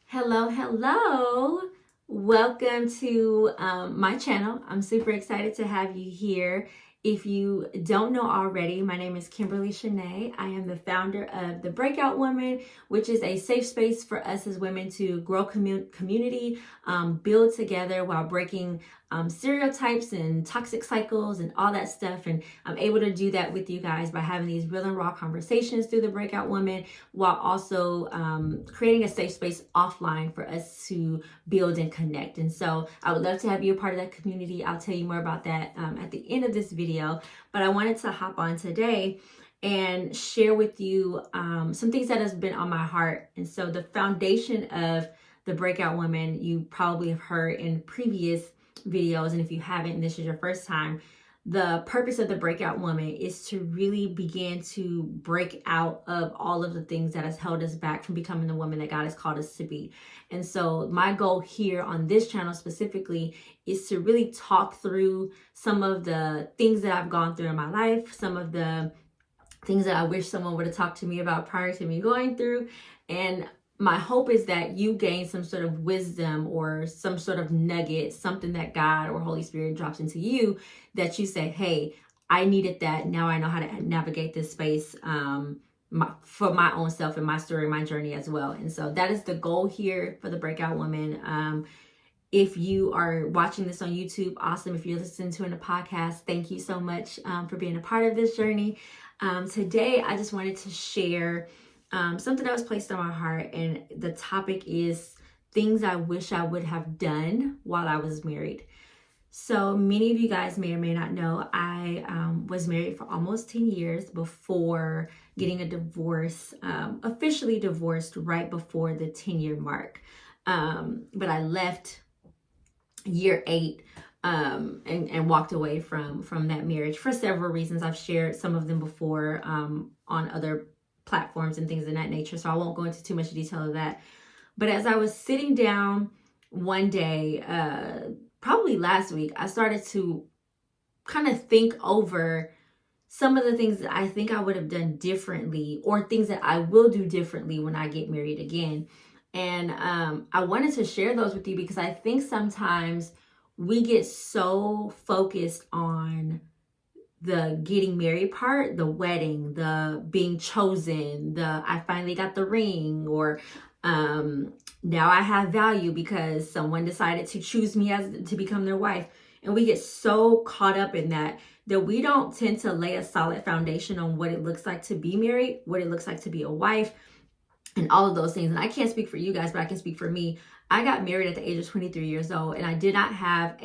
Hello, hello. Welcome to my channel. I'm super excited to have you here. If you don't know already, my name is Kimberly Shanae. I am the founder of the Breakout Woman, which is a safe space for us as women to grow community, build together while breaking stereotypes and toxic cycles and all that stuff. And I'm able to do that with you guys by having these real and raw conversations through the Breakout Woman, while also creating a safe space offline for us to build and connect. And so I would love to have you a part of that community. I'll tell you more about that at the end of this video. But I wanted to hop on today and share with you some things that has been on my heart. And so the foundation of the Breakout Woman, you probably have heard in previous videos, and if you haven't and this is your first time, the purpose of the Breakout Woman is to really begin to break out of all of the things that has held us back from becoming the woman that God has called us to be. And so my goal here on this channel specifically is to really talk through some of the things that I've gone through in my life, some of the things that I wish someone would have talked to me about prior to me going through. And my hope is that you gain some sort of wisdom or some sort of nugget, something that God or Holy Spirit drops into you that you say, hey, I needed that. Now I know how to navigate this space for my own self and my story, my journey as well. And so that is the goal here for the Breakout Woman. If you are watching this on YouTube, awesome. If you're listening to it in a podcast, thank you so much for being a part of this journey. Today, I just wanted to share something that was placed on my heart, and the topic is things I wish I would have done while I was married. So many of you guys may or may not know, I was married for almost 10 years before getting a divorce, officially divorced right before the 10-year mark. But I left year 8 and walked away from that marriage for several reasons. I've shared some of them before on other platforms and things of that nature, so I won't go into too much detail of that. But as I was sitting down one day, probably last week, I started to kind of think over some of the things that I think I would have done differently, or things that I will do differently when I get married again. And I wanted to share those with you because I think sometimes we get so focused on the getting married part, the wedding, the being chosen, the I finally got the ring, or now I have value because someone decided to choose me to become their wife. And we get so caught up in that we don't tend to lay a solid foundation on what it looks like to be married, what it looks like to be a wife, and all of those things. And I can't speak for you guys, but I can speak for me. I got married at the age of 23 years old, and I did not have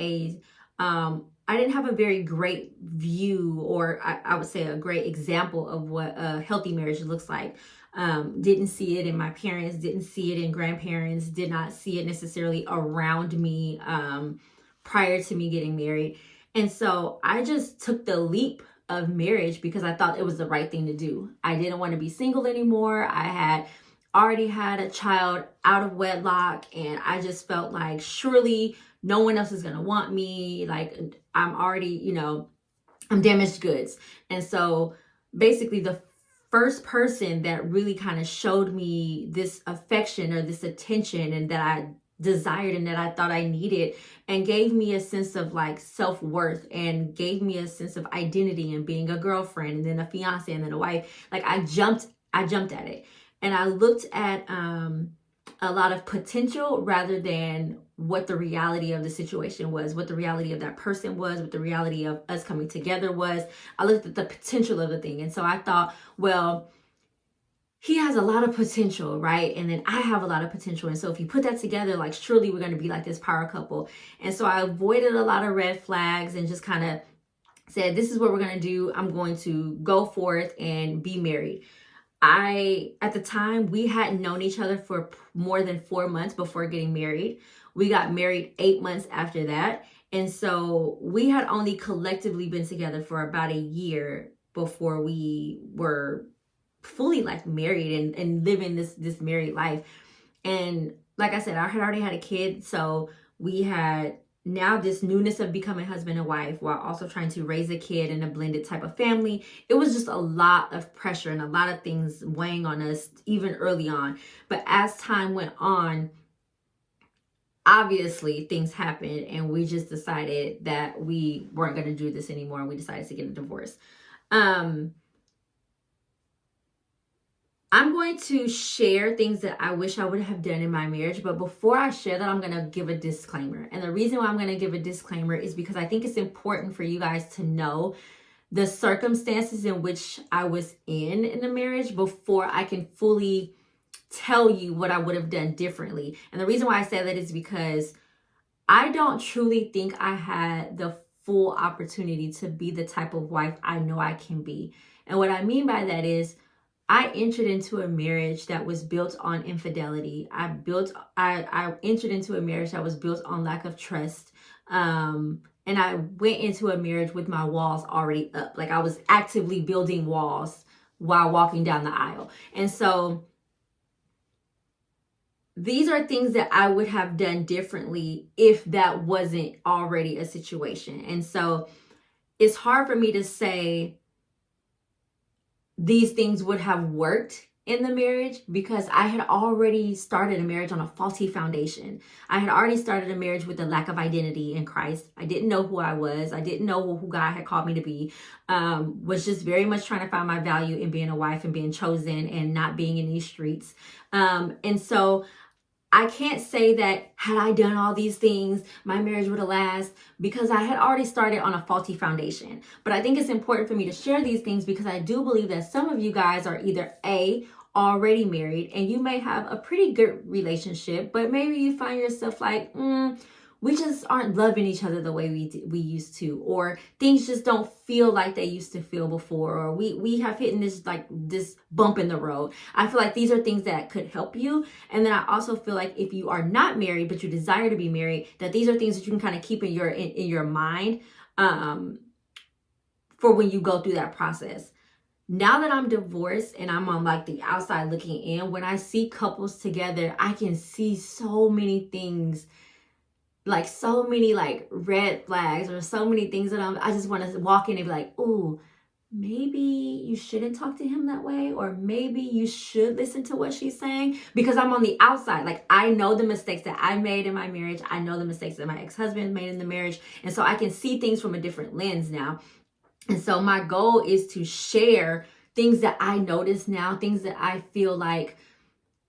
I didn't have a very great view, or I would say a great example of what a healthy marriage looks like. Didn't see it in my parents, didn't see it in grandparents, did not see it necessarily around me prior to me getting married. And so I just took the leap of marriage because I thought it was the right thing to do. I didn't want to be single anymore. I had already had a child out of wedlock, and I just felt like surely no one else is going to want me. Like I'm already, I'm damaged goods. And so basically the first person that really kind of showed me this affection or this attention, and that I desired and that I thought I needed, and gave me a sense of like self-worth, and gave me a sense of identity and being a girlfriend, and then a fiance, and then a wife. Like I jumped at it. And I looked at a lot of potential rather than what the reality of the situation was, what the reality of that person was, what the reality of us coming together was. I looked at the potential of the thing. And so I thought, well, he has a lot of potential, right? And then I have a lot of potential. And so if you put that together, like surely we're going to be like this power couple. And so I avoided a lot of red flags and just kind of said, this is what we're going to do. I'm going to go forth and be married. At the time, we hadn't known each other for more than 4 months before getting married. We got married 8 months after that. And so we had only collectively been together for about a year before we were fully like married and living this married life. And like I said, I had already had a kid. So we had now this newness of becoming husband and wife while also trying to raise a kid in a blended type of family. It was just a lot of pressure and a lot of things weighing on us even early on. But as time went on, obviously things happened and we just decided that we weren't going to do this anymore, and we decided to get a divorce. I'm going to share things that I wish I would have done in my marriage, but before I share that, I'm going to give a disclaimer. And the reason why I'm going to give a disclaimer is because I think it's important for you guys to know the circumstances in which I was in the marriage before I can fully tell you what I would have done differently. And the reason why I say that is because I don't truly think I had the full opportunity to be the type of wife I know I can be. And what I mean by that is I entered into a marriage that was built on infidelity. I entered into a marriage that was built on lack of trust. And I went into a marriage with my walls already up. Like I was actively building walls while walking down the aisle. And so these are things that I would have done differently if that wasn't already a situation. And so it's hard for me to say these things would have worked in the marriage because I had already started a marriage on a faulty foundation. I had already started a marriage with a lack of identity in Christ. I didn't know who I was. I didn't know who God had called me to be. Was just very much trying to find my value in being a wife and being chosen and not being in these streets. And so I can't say that had I done all these things, my marriage would have lasted, because I had already started on a faulty foundation. But I think it's important for me to share these things because I do believe that some of you guys are either already married and you may have a pretty good relationship, but maybe you find yourself like, we just aren't loving each other the way we used to, or things just don't feel like they used to feel before, or we have hit this bump in the road. I feel like these are things that could help you. And then I also feel like if you are not married but you desire to be married, that these are things that you can kind of keep in your mind for when you go through that process. Now that I'm divorced and I'm on like the outside looking in, when I see couples together, I can see so many things, like so many like red flags or so many things that I just want to walk in and be like, ooh, maybe you shouldn't talk to him that way, or maybe you should listen to what she's saying, because I'm on the outside. Like I know the mistakes that I made in my marriage. I know the mistakes that my ex-husband made in the marriage. And so I can see things from a different lens now. And so my goal is to share things that I notice now, things that I feel like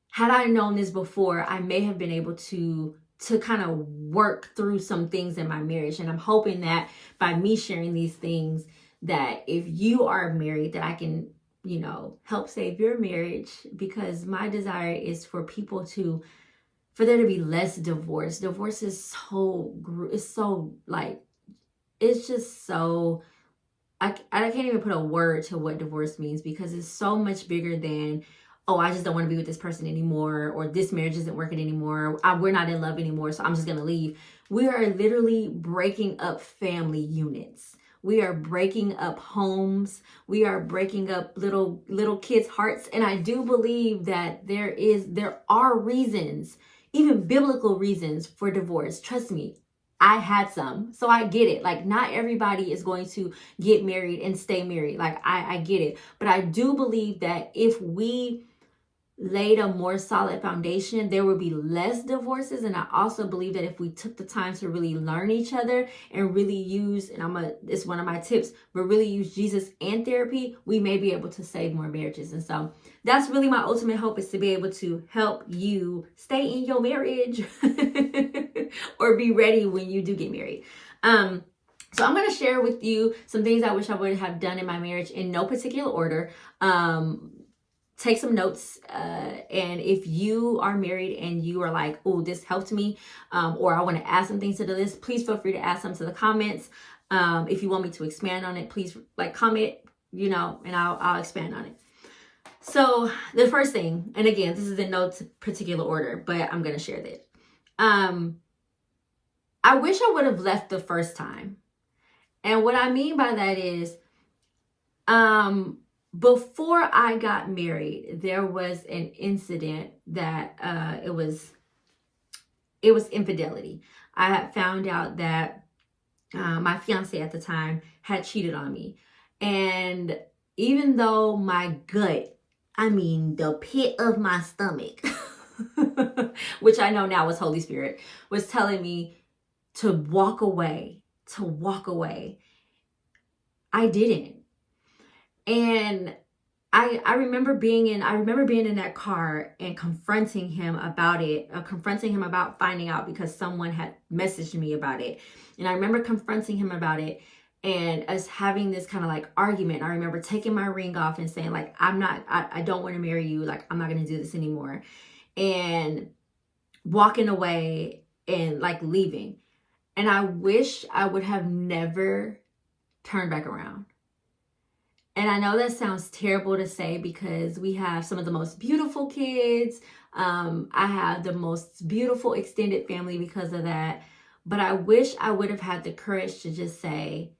had I known this before, I may have been able to kind of work through some things in my marriage. And I'm hoping that by me sharing these things, that if you are married, that I can, help save your marriage, because my desire is for there to be less divorce. Divorce is it's just so, I can't even put a word to what divorce means, because it's so much bigger than, oh, I just don't want to be with this person anymore, or this marriage isn't working anymore, we're not in love anymore, so I'm just going to leave. We are literally breaking up family units. We are breaking up homes. We are breaking up little kids' hearts. And I do believe that there are reasons, even biblical reasons, for divorce. Trust me, I had some, so I get it. Like, not everybody is going to get married and stay married. Like, I get it. But I do believe that if we laid a more solid foundation, there would be less divorces. And I also believe that if we took the time to really learn each other and really use, it's one of my tips, but really use Jesus and therapy, we may be able to save more marriages. And so that's really my ultimate hope, is to be able to help you stay in your marriage or be ready when you do get married. So I'm going to share with you some things I wish I would have done in my marriage in no particular order. Take some notes, and if you are married and you are like, oh, this helped me, or I want to add some things to the list, please feel free to add some to the comments. If you want me to expand on it, please comment, and I'll expand on it. So the first thing, and again, this is in no particular order, but I'm going to share this. I wish I would have left the first time. And what I mean by that is, before I got married, there was an incident that it was infidelity. I had found out that my fiance at the time had cheated on me. And even though my gut, the pit of my stomach which I know now was Holy Spirit, was telling me to walk away, to walk away. I didn't. And I remember being in that car and confronting him about it, confronting him about finding out because someone had messaged me about it. And I remember confronting him about it and us having this kind of like argument. I remember taking my ring off and saying like, I don't want to marry you. Like, I'm not going to do this anymore. And walking away and like leaving. And I wish I would have never turned back around. And I know that sounds terrible to say because we have some of the most beautiful kids. I have the most beautiful extended family because of that. But I wish I would have had the courage to just say,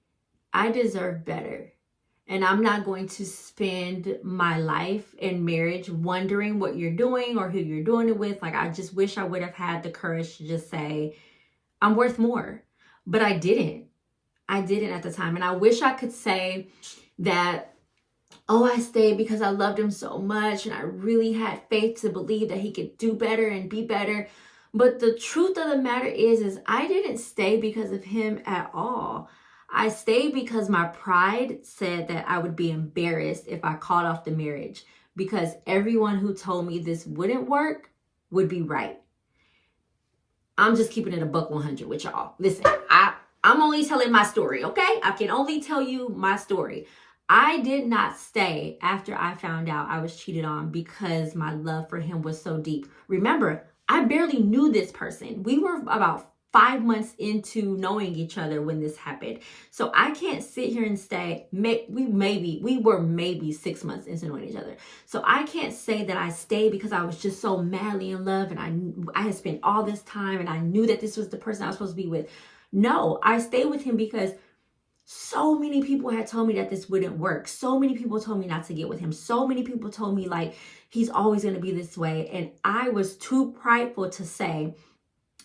I deserve better. And I'm not going to spend my life in marriage wondering what you're doing or who you're doing it with. Like, I just wish I would have had the courage to just say, I'm worth more. But I didn't. I didn't at the time. And I wish I could say that, oh, I stayed because I loved him so much and I really had faith to believe that he could do better and be better. But the truth of the matter is I didn't stay because of him at all. I stayed because my pride said that I would be embarrassed if I called off the marriage, because everyone who told me this wouldn't work would be right. I'm just keeping it a buck 100 with y'all. Listen, I'm only telling my story, okay? I can only tell you my story. I did not stay after I found out I was cheated on because my love for him was so deep. Remember, I barely knew this person. We were about 5 months into knowing each other when this happened. So I can't sit here and say, we were maybe 6 months into knowing each other. So I can't say that I stayed because I was just so madly in love and I had spent all this time and I knew that this was the person I was supposed to be with. No, I stayed with him because so many people had told me that this wouldn't work. So many people told me not to get with him. So many people told me like, he's always going to be this way. And I was too prideful to say,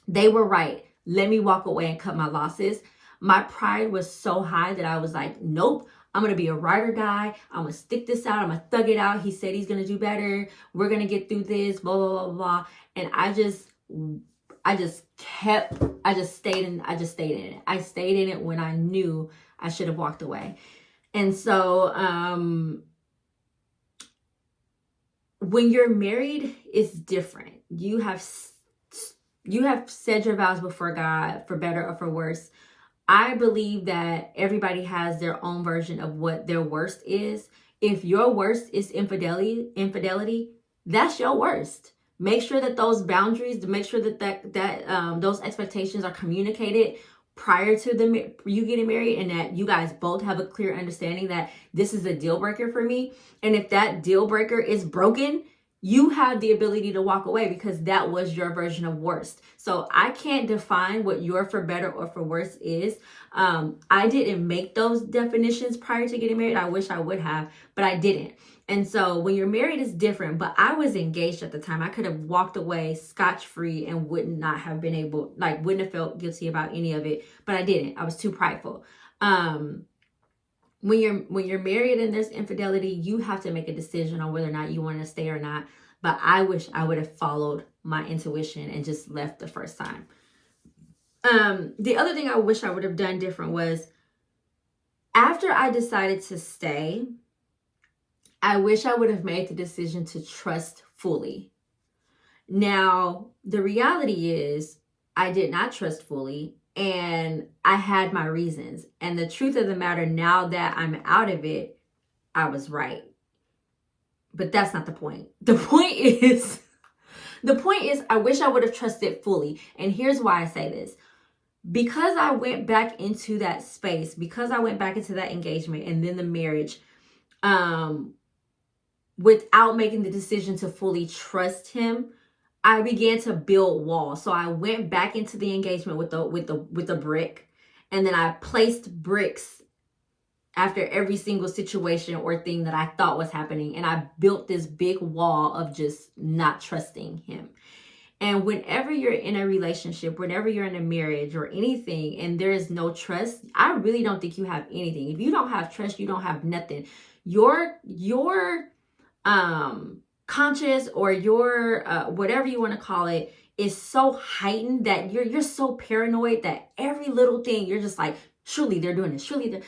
they were right. Let me walk away and cut my losses. My pride was so high that I was like, nope, I'm going to be a ride or die. I'm going to stick this out. I'm going to thug it out. He said he's going to do better. We're going to get through this, blah, blah, blah, blah. And I just stayed in it. I stayed in it when I knew I should have walked away. And so, when you're married, it's different. You have said your vows before God, for better or for worse. I believe that everybody has their own version of what their worst is. If your worst is infidelity, that's your worst. Make sure that those boundaries, make sure that those expectations are communicated prior to you getting married, and that you guys both have a clear understanding that this is a deal breaker for me. And if that deal breaker is broken, you have the ability to walk away because that was your version of worst. So I can't define what your for better or for worse is. I didn't make those definitions prior to getting married. I wish I would have, but I didn't. And so when you're married, it's different. But I was engaged at the time. I could have walked away scotch-free and wouldn't have felt guilty about any of it. But I didn't. I was too prideful. When you're married and there's infidelity, you have to make a decision on whether or not you want to stay or not. But I wish I would have followed my intuition and just left the first time. The other thing I wish I would have done different was, after I decided to stay, I wish I would have made the decision to trust fully. Now, the reality is I did not trust fully, and I had my reasons. And the truth of the matter, now that I'm out of it, I was right. But that's not the point. The point is I wish I would have trusted fully. And here's why I say this. Because I went back into that space, because I went back into that engagement and then the marriage, without making the decision to fully trust him, I began to build walls. So I went back into the engagement with the brick, and then I placed bricks after every single situation or thing that I thought was happening, and I built this big wall of just not trusting him. And whenever you're in a relationship, whenever you're in a marriage or anything, and there is no trust, I really don't think you have anything. If you don't have trust, you don't have nothing. Your conscious or your whatever you want to call it is so heightened that you're so paranoid that every little thing you're just like, surely they're doing this, surely they're,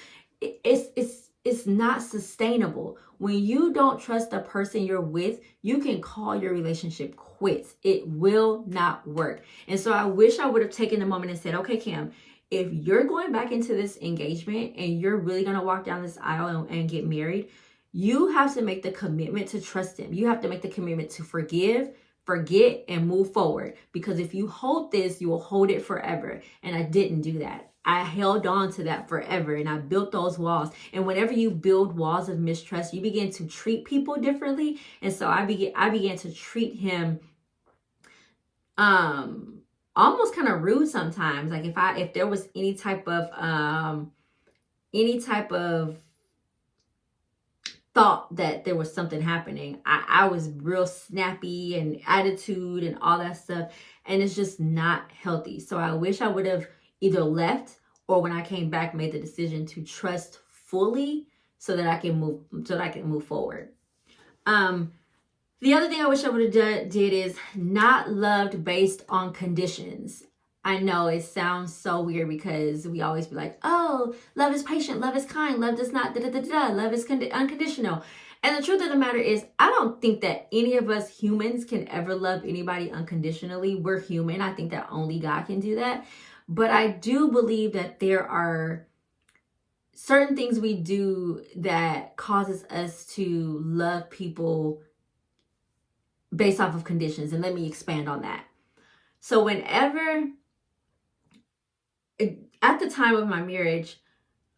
it's not sustainable. When you don't trust the person you're with, you can call your relationship quits. It will not work. And so I wish I would have taken a moment and said, okay, Kim, if you're going back into this engagement and you're really going to walk down this aisle and get married, you have to make the commitment to trust him. You have to make the commitment to forgive, forget, and move forward. Because if you hold this, you will hold it forever. And I didn't do that. I held on to that forever and I built those walls. And whenever you build walls of mistrust, you begin to treat people differently. And so I began to treat him almost kind of rude sometimes. Like if there was any type of thought that there was something happening, I was real snappy and attitude and all that stuff. And it's just not healthy. So I wish I would have either left or when I came back made the decision to trust fully so that I can move forward. The other thing I wish I would have did is not loved based on conditions. I know it sounds so weird because we always be like, oh, love is patient, love is kind, love does not love is unconditional. And the truth of the matter is, I don't think that any of us humans can ever love anybody unconditionally. We're human. I think that only God can do that. But I do believe that there are certain things we do that causes us to love people based off of conditions. And let me expand on that. So whenever, at the time of my marriage,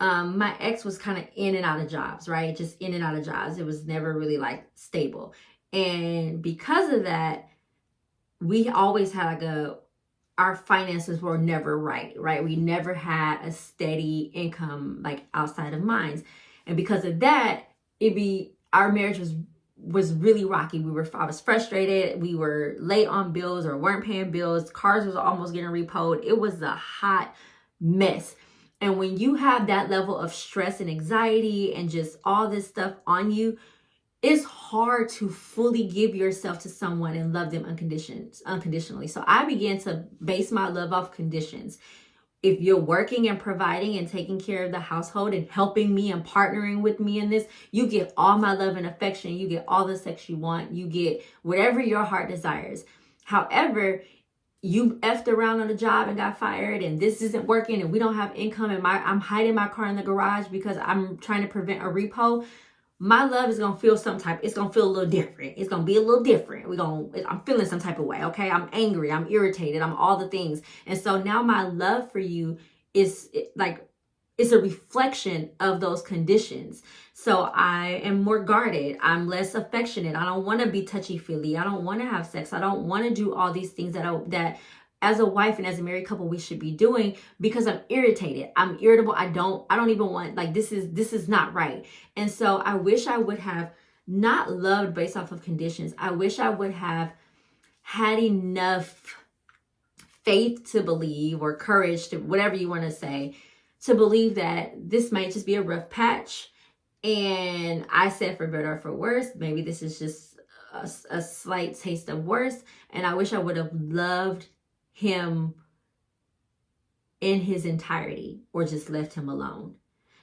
my ex was kind of in and out of jobs, right? Just in and out of jobs. It was never really like stable. And because of that, we always had like our finances were never right? We never had a steady income like outside of mine. And because of that, our marriage was really rocky. I was frustrated. We were late on bills or weren't paying bills. Cars was almost getting repoed. It was a hot mess. And when you have that level of stress and anxiety and just all this stuff on you, it's hard to fully give yourself to someone and love them unconditionally. So I began to base my love off conditions. If you're working and providing and taking care of the household and helping me and partnering with me in this, you get all my love and affection. You get all the sex you want. You get whatever your heart desires. However, you effed around on a job and got fired and this isn't working and we don't have income and I'm hiding my car in the garage because I'm trying to prevent a repo. My love is going to feel it's going to feel a little different. It's going to be a little different. I'm feeling some type of way. Okay. I'm angry. I'm irritated. I'm all the things. And so now my love for you is it's a reflection of those conditions. So I am more guarded. I'm less affectionate. I don't want to be touchy-feely. I don't want to have sex. I don't want to do all these things that as a wife and as a married couple we should be doing because I'm irritated. I'm irritable. I don't even want, like, this is not right. And so I wish I would have not loved based off of conditions. I wish I would have had enough faith to believe, or courage to, whatever you want to say, to believe that this might just be a rough patch. And I said, for better or for worse, maybe this is just a slight taste of worse. And I wish I would have loved him in his entirety or just left him alone.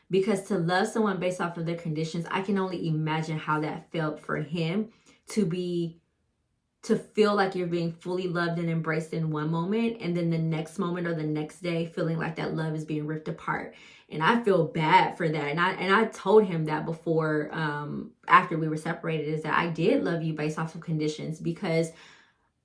Because to love someone based off of their conditions, I can only imagine how that felt for him to feel like you're being fully loved and embraced in one moment, and then the next moment or the next day feeling like that love is being ripped apart. And I feel bad for that. And I told him that before, after we were separated, is that I did love you based off of conditions because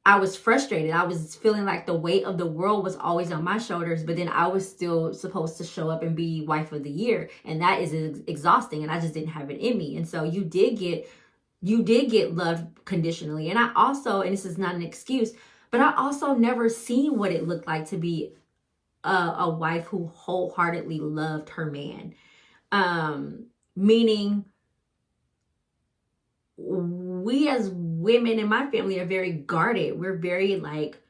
I was frustrated. I was feeling like the weight of the world was always on my shoulders, but then I was still supposed to show up and be wife of the year. And that is exhausting. And I just didn't have it in me. And so you did get loved conditionally. And I also, and this is not an excuse, but I also never seen what it looked like to be a wife who wholeheartedly loved her man. Meaning we as women in my family are very guarded. We're very like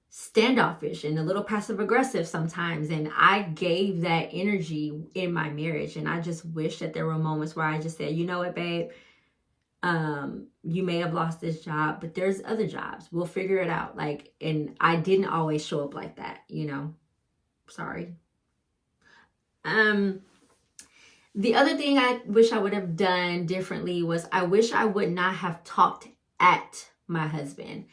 standoffish and a little passive aggressive sometimes. And I gave that energy in my marriage. And I just wish that there were moments where I just said, you know what, babe, You may have lost this job, but there's other jobs. We'll figure it out. Like, and I didn't always show up like that, you know. Sorry. The other thing I wish I would have done differently was I wish I would not have talked at my husband.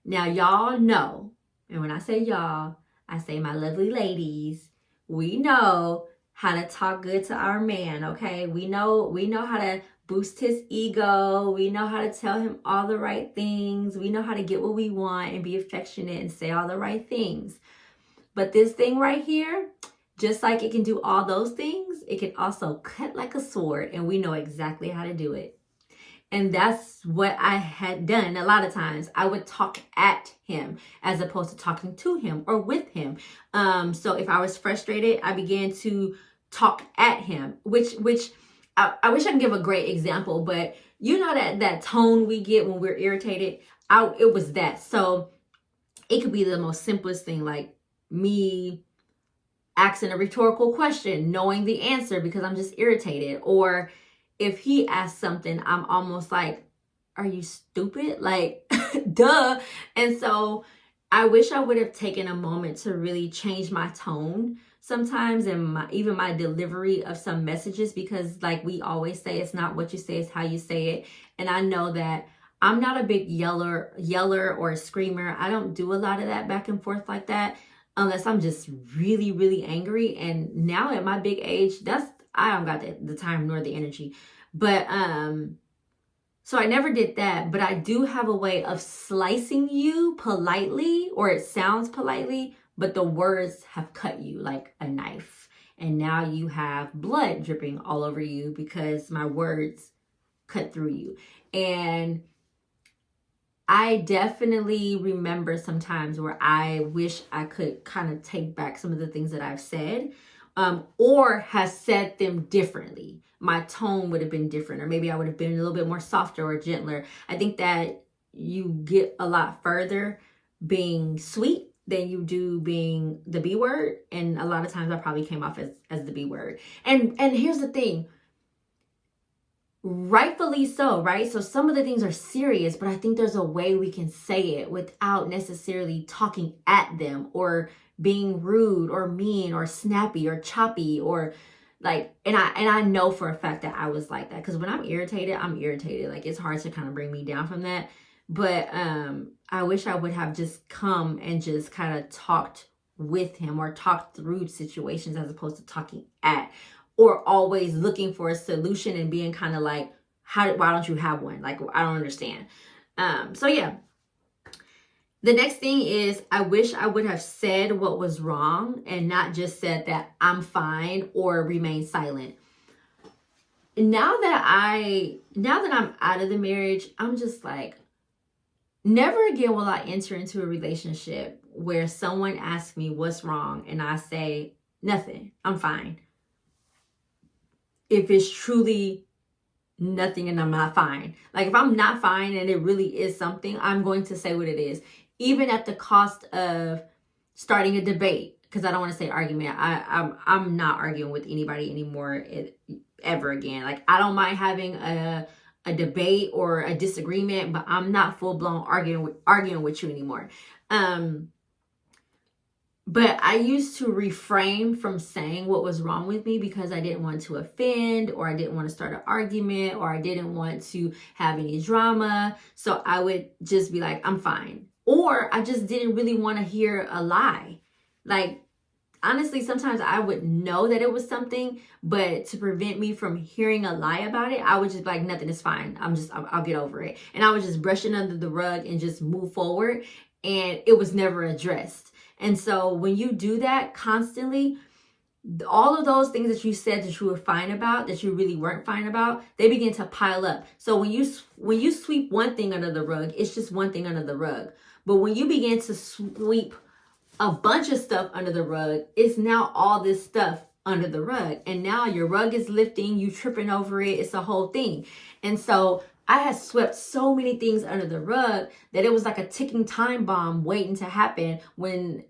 Now, y'all know, and when I say y'all, I say my lovely ladies, we know how to talk good to our man, okay? We know how to boost his ego. We know how to tell him all the right things. We know how to get what we want and be affectionate and say all the right things. But this thing right here, just like it can do all those things, it can also cut like a sword, and we know exactly how to do it. And that's what I had done a lot of times. I would talk at him as opposed to talking to him or with him. So if I was frustrated, I began to talk at him, which I wish I could give a great example, but you know that tone we get when we're irritated. It was that. So it could be the most simplest thing, like me asking a rhetorical question, knowing the answer because I'm just irritated. Or if he asks something, I'm almost like, are you stupid? Like, duh. And so I wish I would have taken a moment to really change my tone sometimes, and even my delivery of some messages, because like we always say, it's not what you say, it's how you say it. And I know that I'm not a big yeller or a screamer. I don't do a lot of that back and forth like that unless I'm just really, really angry. And now at my big age, I don't got the time nor the energy. But so I never did that, but I do have a way of slicing you politely, or it sounds politely, but the words have cut you like a knife. And now you have blood dripping all over you because my words cut through you. And I definitely remember some times where I wish I could kind of take back some of the things that I've said, or has said them differently. My tone would have been different, or maybe I would have been a little bit more softer or gentler. I think that you get a lot further being sweet than you do being the B word. And a lot of times I probably came off as the B word. And here's the thing. Rightfully so, right? So some of the things are serious, but I think there's a way we can say it without necessarily talking at them or being rude or mean or snappy or choppy or like, and I know for a fact that I was like that, because when I'm irritated. Like, it's hard to kind of bring me down from that. But I wish I would have just come and just kind of talked with him or talked through situations as opposed to talking at, or always looking for a solution and being kind of like, why don't you have one? Like, I don't understand. So yeah. The next thing is, I wish I would have said what was wrong and not just said that I'm fine or remain silent. Now that I'm out of the marriage, I'm just like, never again will I enter into a relationship where someone asks me what's wrong and I say, nothing, I'm fine. If it's truly nothing and I'm not fine. Like, if I'm not fine and it really is something, I'm going to say what it is, even at the cost of starting a debate, because I don't want to say argument. I'm not arguing with anybody anymore ever again. Like, I don't mind having a debate or a disagreement, but I'm not full blown arguing with you anymore. But I used to refrain from saying what was wrong with me because I didn't want to offend, or I didn't want to start an argument, or I didn't want to have any drama. So I would just be like, I'm fine. Or I just didn't really want to hear a lie. Like, honestly, sometimes I would know that it was something, but to prevent me from hearing a lie about it, I would just be like, nothing is fine. I'll get over it. And I would just brush it under the rug and just move forward. And it was never addressed. And so when you do that constantly, all of those things that you said that you were fine about, that you really weren't fine about, they begin to pile up. So when you sweep one thing under the rug, it's just one thing under the rug. But when you begin to sweep a bunch of stuff under the rug, it's now all this stuff under the rug. And now your rug is lifting, you tripping over it, it's a whole thing. And so I had swept so many things under the rug that it was like a ticking time bomb waiting to happen when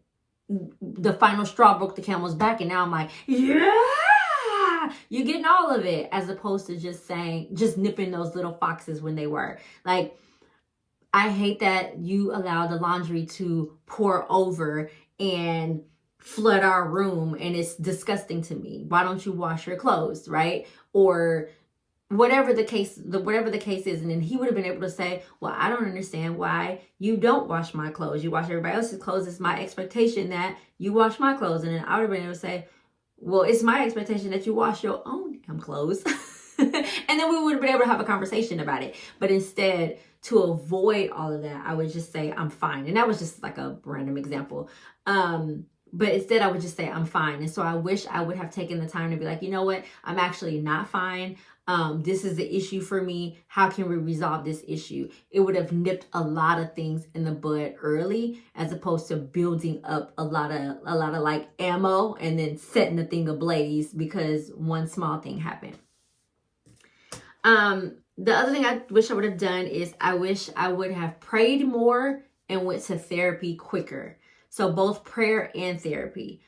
the final straw broke the camel's back. And now I'm like, yeah, you're getting all of it, as opposed to just nipping those little foxes when they were. Like, I hate that you allow the laundry to pour over and flood our room, and it's disgusting to me. Why don't you wash your clothes, right? Or whatever the case is. And then he would have been able to say, well, I don't understand why you don't wash my clothes. You wash everybody else's clothes. It's my expectation that you wash my clothes. And then I would have been able to say, well, it's my expectation that you wash your own damn clothes. And then we would have been able to have a conversation about it. But instead, to avoid all of that, I would just say, I'm fine. And that was just like a random example. But instead, I would just say, I'm fine. And so I wish I would have taken the time to be like, you know what? I'm actually not fine. This is the issue for me. How can we resolve this issue? It would have nipped a lot of things in the bud early, as opposed to building up a lot of like ammo and then setting the thing ablaze because one small thing happened. The other thing I wish I would have done is I wish I would have prayed more and went to therapy quicker. So both prayer and therapy.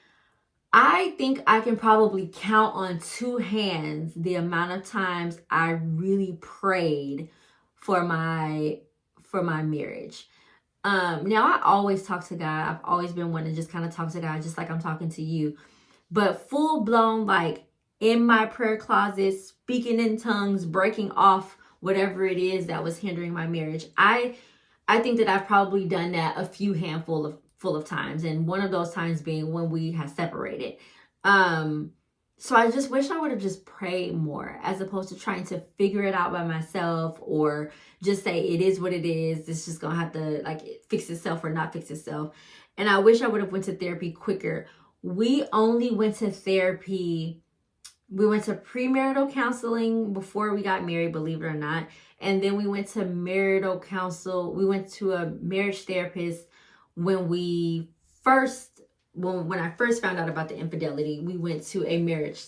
I think I can probably count on two hands the amount of times I really prayed for my marriage. Now I always talk to God. I've always been one to just kind of talk to God, just like I'm talking to you. But full blown, like in my prayer closet, speaking in tongues, breaking off whatever it is that was hindering my marriage. I think that I've probably done that a few handful of times, and one of those times being when we had separated. So I just wish I would have just prayed more, as opposed to trying to figure it out by myself, or just say it is what it is. It's just gonna have to like fix itself or not fix itself. And I wish I would have went to therapy quicker. We only went to therapy. We went to premarital counseling before we got married, believe it or not. And then we went to marital counsel. We went to a marriage therapist when I first found out about the infidelity. We went to a marriage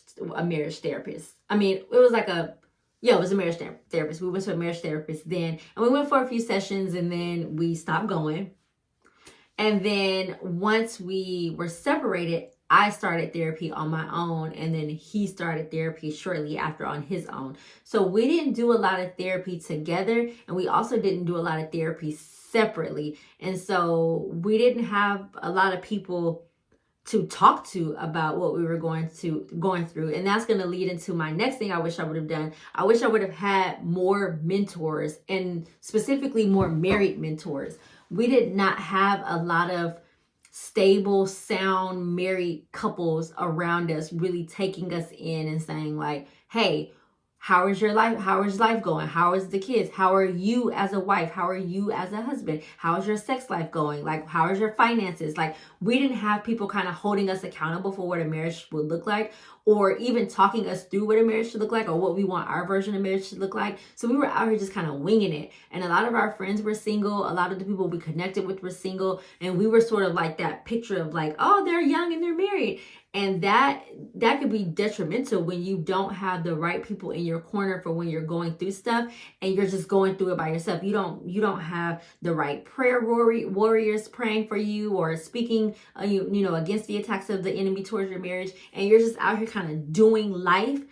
therapist. I mean, it was a marriage therapist. We went to a marriage therapist then, and we went for a few sessions, and then we stopped going. And then once we were separated, I started therapy on my own, and then he started therapy shortly after on his own. So we didn't do a lot of therapy together, and we also didn't do a lot of therapy separately. And so we didn't have a lot of people to talk to about what we were going through. And that's going to lead into my next thing I wish I would have done. I wish I would have had more mentors, and specifically more married mentors. We did not have a lot of stable, sound, married couples around us really taking us in and saying like, hey, how is your life? How is life going? How is the kids? How are you as a wife? How are you as a husband? How is your sex life going? Like, how is your finances? Like, we didn't have people kind of holding us accountable for what a marriage would look like, or even talking us through what a marriage should look like, or what we want our version of marriage to look like. So we were out here just kind of winging it. And a lot of our friends were single. A lot of the people we connected with were single. And we were sort of like that picture of like, oh, they're young and they're married. And that could be detrimental when you don't have the right people in your corner for when you're going through stuff and you're just going through it by yourself. You don't have the right prayer warriors praying for you or speaking against the attacks of the enemy towards your marriage, and you're just out here kind of doing life.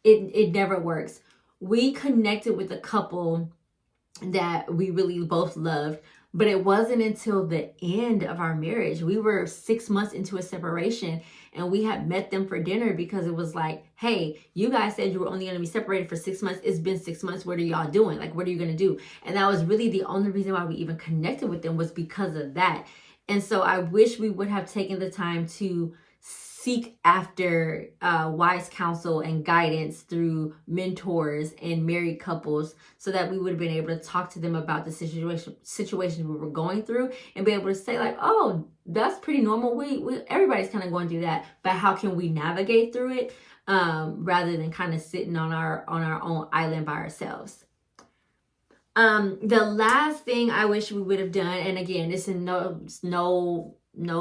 It never works. We connected with a couple that we really both loved, but it wasn't until the end of our marriage. We were 6 months into a separation, and we had met them for dinner because it was like, hey, you guys said you were only going to be separated for 6 months. It's been 6 months. What are y'all doing? Like, what are you going to do? And that was really the only reason why we even connected with them, was because of that. And so I wish we would have taken the time to seek after wise counsel and guidance through mentors and married couples, so that we would have been able to talk to them about the situation we were going through, and be able to say like, oh, that's pretty normal. Everybody's kind of going through that, but how can we navigate through it, rather than kind of sitting on our own island by ourselves. The last thing I wish we would have done, and again, this is no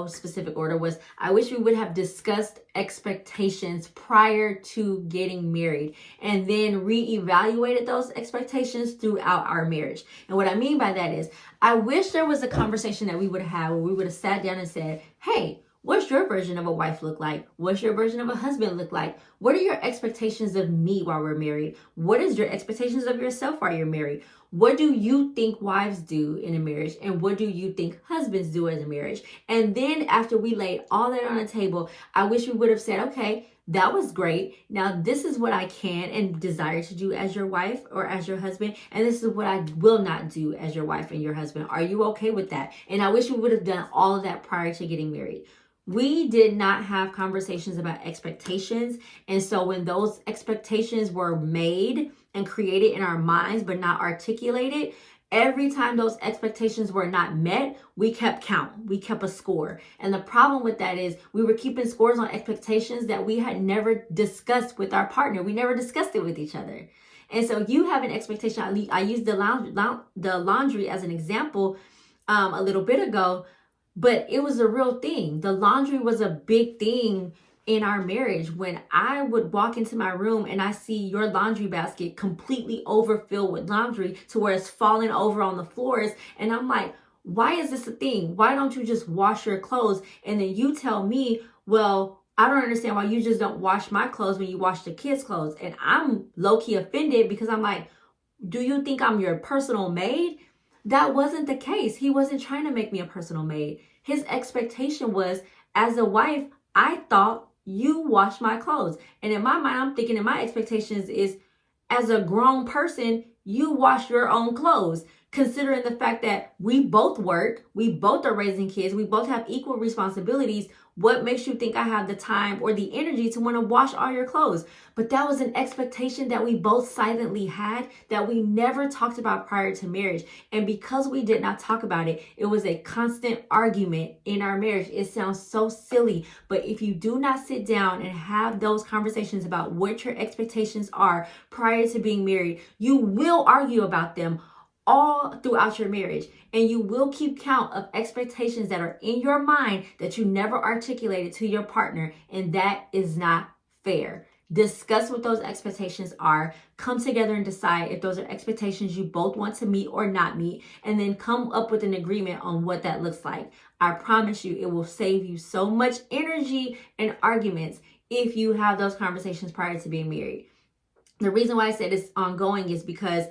specific order, was I wish we would have discussed expectations prior to getting married, and then reevaluated those expectations throughout our marriage. And what I mean by that is, I wish there was a conversation that we would have where we would have sat down and said, hey, What's your version of a wife look like? What's your version of a husband look like? What are your expectations of me while we're married? What is your expectations of yourself while you're married? What do you think wives do in a marriage? And what do you think husbands do in a marriage? And then after we laid all that on the table, I wish we would have said, okay, that was great. Now, this is what I can and desire to do as your wife or as your husband. And this is what I will not do as your wife and your husband. Are you okay with that? And I wish we would have done all of that prior to getting married. We did not have conversations about expectations. And so when those expectations were made and created in our minds, but not articulated, every time those expectations were not met, we kept count. We kept a score. And the problem with that is we were keeping scores on expectations that we had never discussed with our partner. We never discussed it with each other. And so you have an expectation. I used the laundry as an example a little bit ago, but it was a real thing. The laundry was a big thing in our marriage. When I would walk into my room and I see your laundry basket completely overfilled with laundry to where it's falling over on the floors, and I'm like, why is this a thing? Why don't you just wash your clothes? And then you tell me, well, I don't understand why you just don't wash my clothes when you wash the kids' clothes. And I'm low-key offended because I'm like, do you think I'm your personal maid? That wasn't the case. He wasn't trying to make me a personal maid. His expectation was, as a wife, I thought you wash my clothes. And in my mind, I'm thinking, and my expectations is, as a grown person, you wash your own clothes. Considering the fact that we both work, we both are raising kids, we both have equal responsibilities, what makes you think I have the time or the energy to want to wash all your clothes? But that was an expectation that we both silently had that we never talked about prior to marriage. And because we did not talk about it, it was a constant argument in our marriage. It sounds so silly, but if you do not sit down and have those conversations about what your expectations are prior to being married, you will argue about them all throughout your marriage, and you will keep count of expectations that are in your mind that you never articulated to your partner, and that is not fair. Discuss what those expectations are, come together and decide if those are expectations you both want to meet or not meet, and then come up with an agreement on what that looks like. I promise you, it will save you so much energy and arguments if you have those conversations prior to being married. The reason why I said it's ongoing is because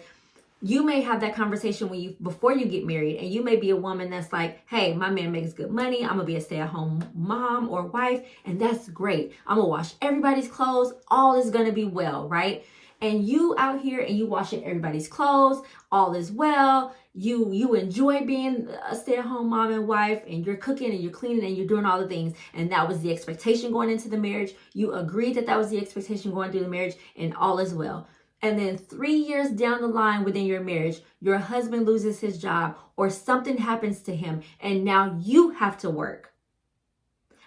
you may have that conversation before you get married, and you may be a woman that's like, hey, my man makes good money. I'm gonna be a stay-at-home mom or wife, and that's great. I'm gonna wash everybody's clothes. All is gonna be well, right? And you out here and you washing everybody's clothes, all is well. You enjoy being a stay-at-home mom and wife, and you're cooking and you're cleaning and you're doing all the things. And that was the expectation going into the marriage. You agreed that was the expectation going through the marriage, and all is well. And then 3 years down the line within your marriage, your husband loses his job or something happens to him, and now you have to work.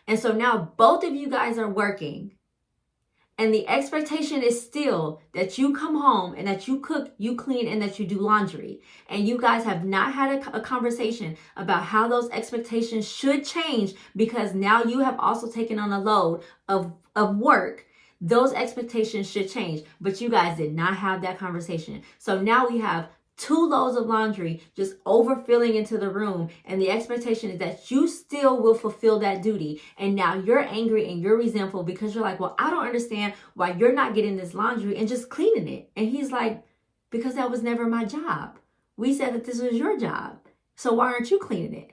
And so now both of you guys are working, and the expectation is still that you come home and that you cook, you clean, and that you do laundry. And you guys have not had a conversation about how those expectations should change, because now you have also taken on a load of work. Those expectations should change, but you guys did not have that conversation. So now we have 2 loads of laundry just overfilling into the room, and the expectation is that you still will fulfill that duty. And now you're angry and you're resentful because you're like, well, I don't understand why you're not getting this laundry and just cleaning it. And he's like, because that was never my job. We said that this was your job. So why aren't you cleaning it?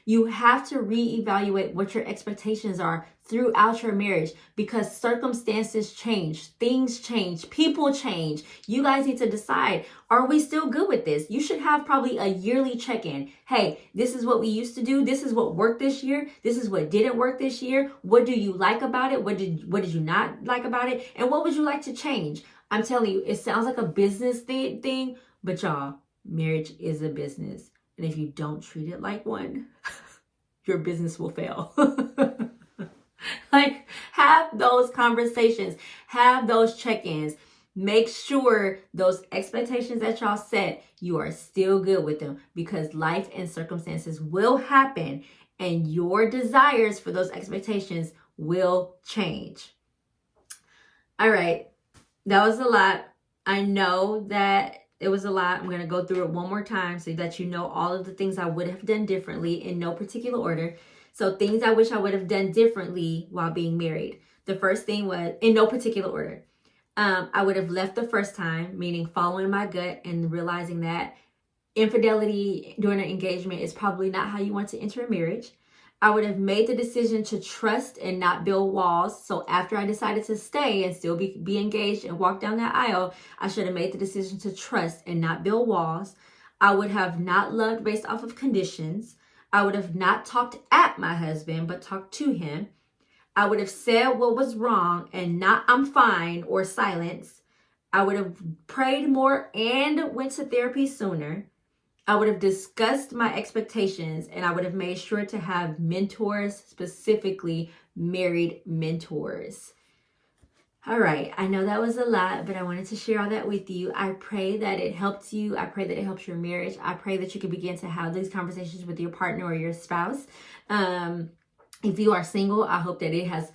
You have to reevaluate what your expectations are throughout your marriage, because circumstances change, things change, people change. You guys need to decide, are we still good with this? You should have probably a yearly check-in. Hey, this is what we used to do. This is what worked this year. This is what didn't work this year. What do you like about it? What did you not like about it? And what would you like to change? I'm telling you, it sounds like a business thing, but y'all, marriage is a business. And if you don't treat it like one, your business will fail. Like, have those conversations, have those check-ins. Make sure those expectations that y'all set, you are still good with them, because life and circumstances will happen and your desires for those expectations will change. All right, that was a lot. I know that it was a lot. I'm going to go through it one more time so that you know all of the things I would have done differently in no particular order. So things I wish I would have done differently while being married. The first thing was, in no particular order, I would have left the first time, meaning following my gut and realizing that infidelity during an engagement is probably not how you want to enter a marriage. I would have made the decision to trust and not build walls. So after I decided to stay and still be engaged and walk down that aisle, I should have made the decision to trust and not build walls. I would have not loved based off of conditions. I would have not talked at my husband, but talked to him. I would have said what was wrong and not "I'm fine" or silence. I would have prayed more and went to therapy sooner. I would have discussed my expectations, and I would have made sure to have mentors, specifically married mentors. All right, I know that was a lot, but I wanted to share all that with you. I pray that it helped you. I pray that it helps your marriage. I pray that you can begin to have these conversations with your partner or your spouse. If you are single, I hope that it has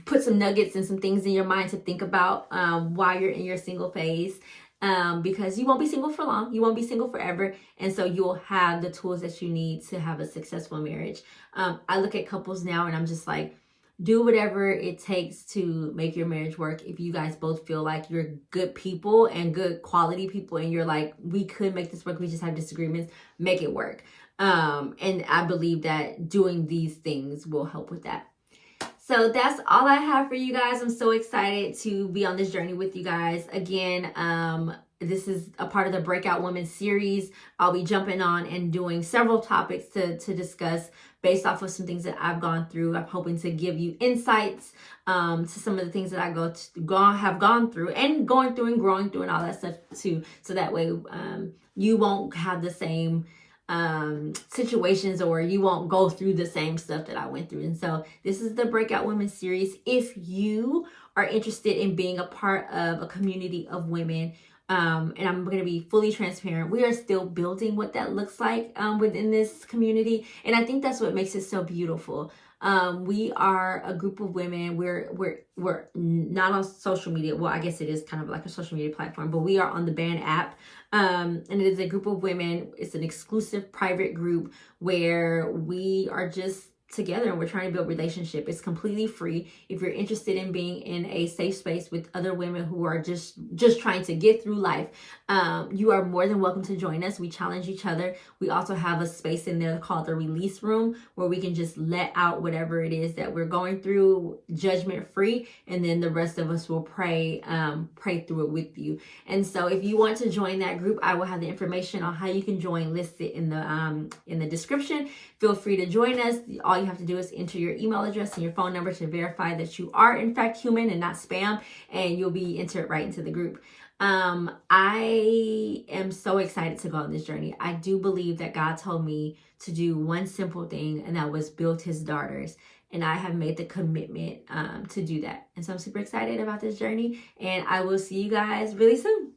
put some nuggets and some things in your mind to think about while you're in your single phase. Because you won't be single for long. You won't be single forever. And so you'll have the tools that you need to have a successful marriage. I look at couples now and I'm just like, do whatever it takes to make your marriage work. If you guys both feel like you're good people and good quality people and you're like, we could make this work, we just have disagreements, make it work. And I believe that doing these things will help with that. So that's all I have for you guys. I'm so excited to be on this journey with you guys. Again, this is a part of the Breakout Woman series. I'll be jumping on and doing several topics to discuss based off of some things that I've gone through. I'm hoping to give you insights to some of the things that I have gone through and going through and growing through and all that stuff too. So that way you won't have the same situations, or you won't go through the same stuff that I went through. And so this is the Breakout Women series. If you are interested in being a part of a community of women, and I'm going to be fully transparent, we are still building what that looks like within this community. And I think that's what makes it so beautiful. We are a group of women. We're not on social media. Well, I guess it is kind of like a social media platform, but we are on the Band app. And it is a group of women. It's an exclusive private group where we are just together and we're trying to build relationship. It's completely free. If you're interested in being in a safe space with other women who are just trying to get through life, you are more than welcome to join us. We challenge each other. We also have a space in there called the release room where we can just let out whatever it is that we're going through, judgment free, and then the rest of us will pray through it with you. And so if you want to join that group, I will have the information on how you can join listed in the description. Feel free to join us. All you have to do is enter your email address and your phone number to verify that you are in fact human and not spam, and you'll be entered right into the group. I am so excited to go on this journey. I do believe that God told me to do one simple thing, and that was build his daughters. And I have made the commitment to do that. And so I'm super excited about this journey, and I will see you guys really soon.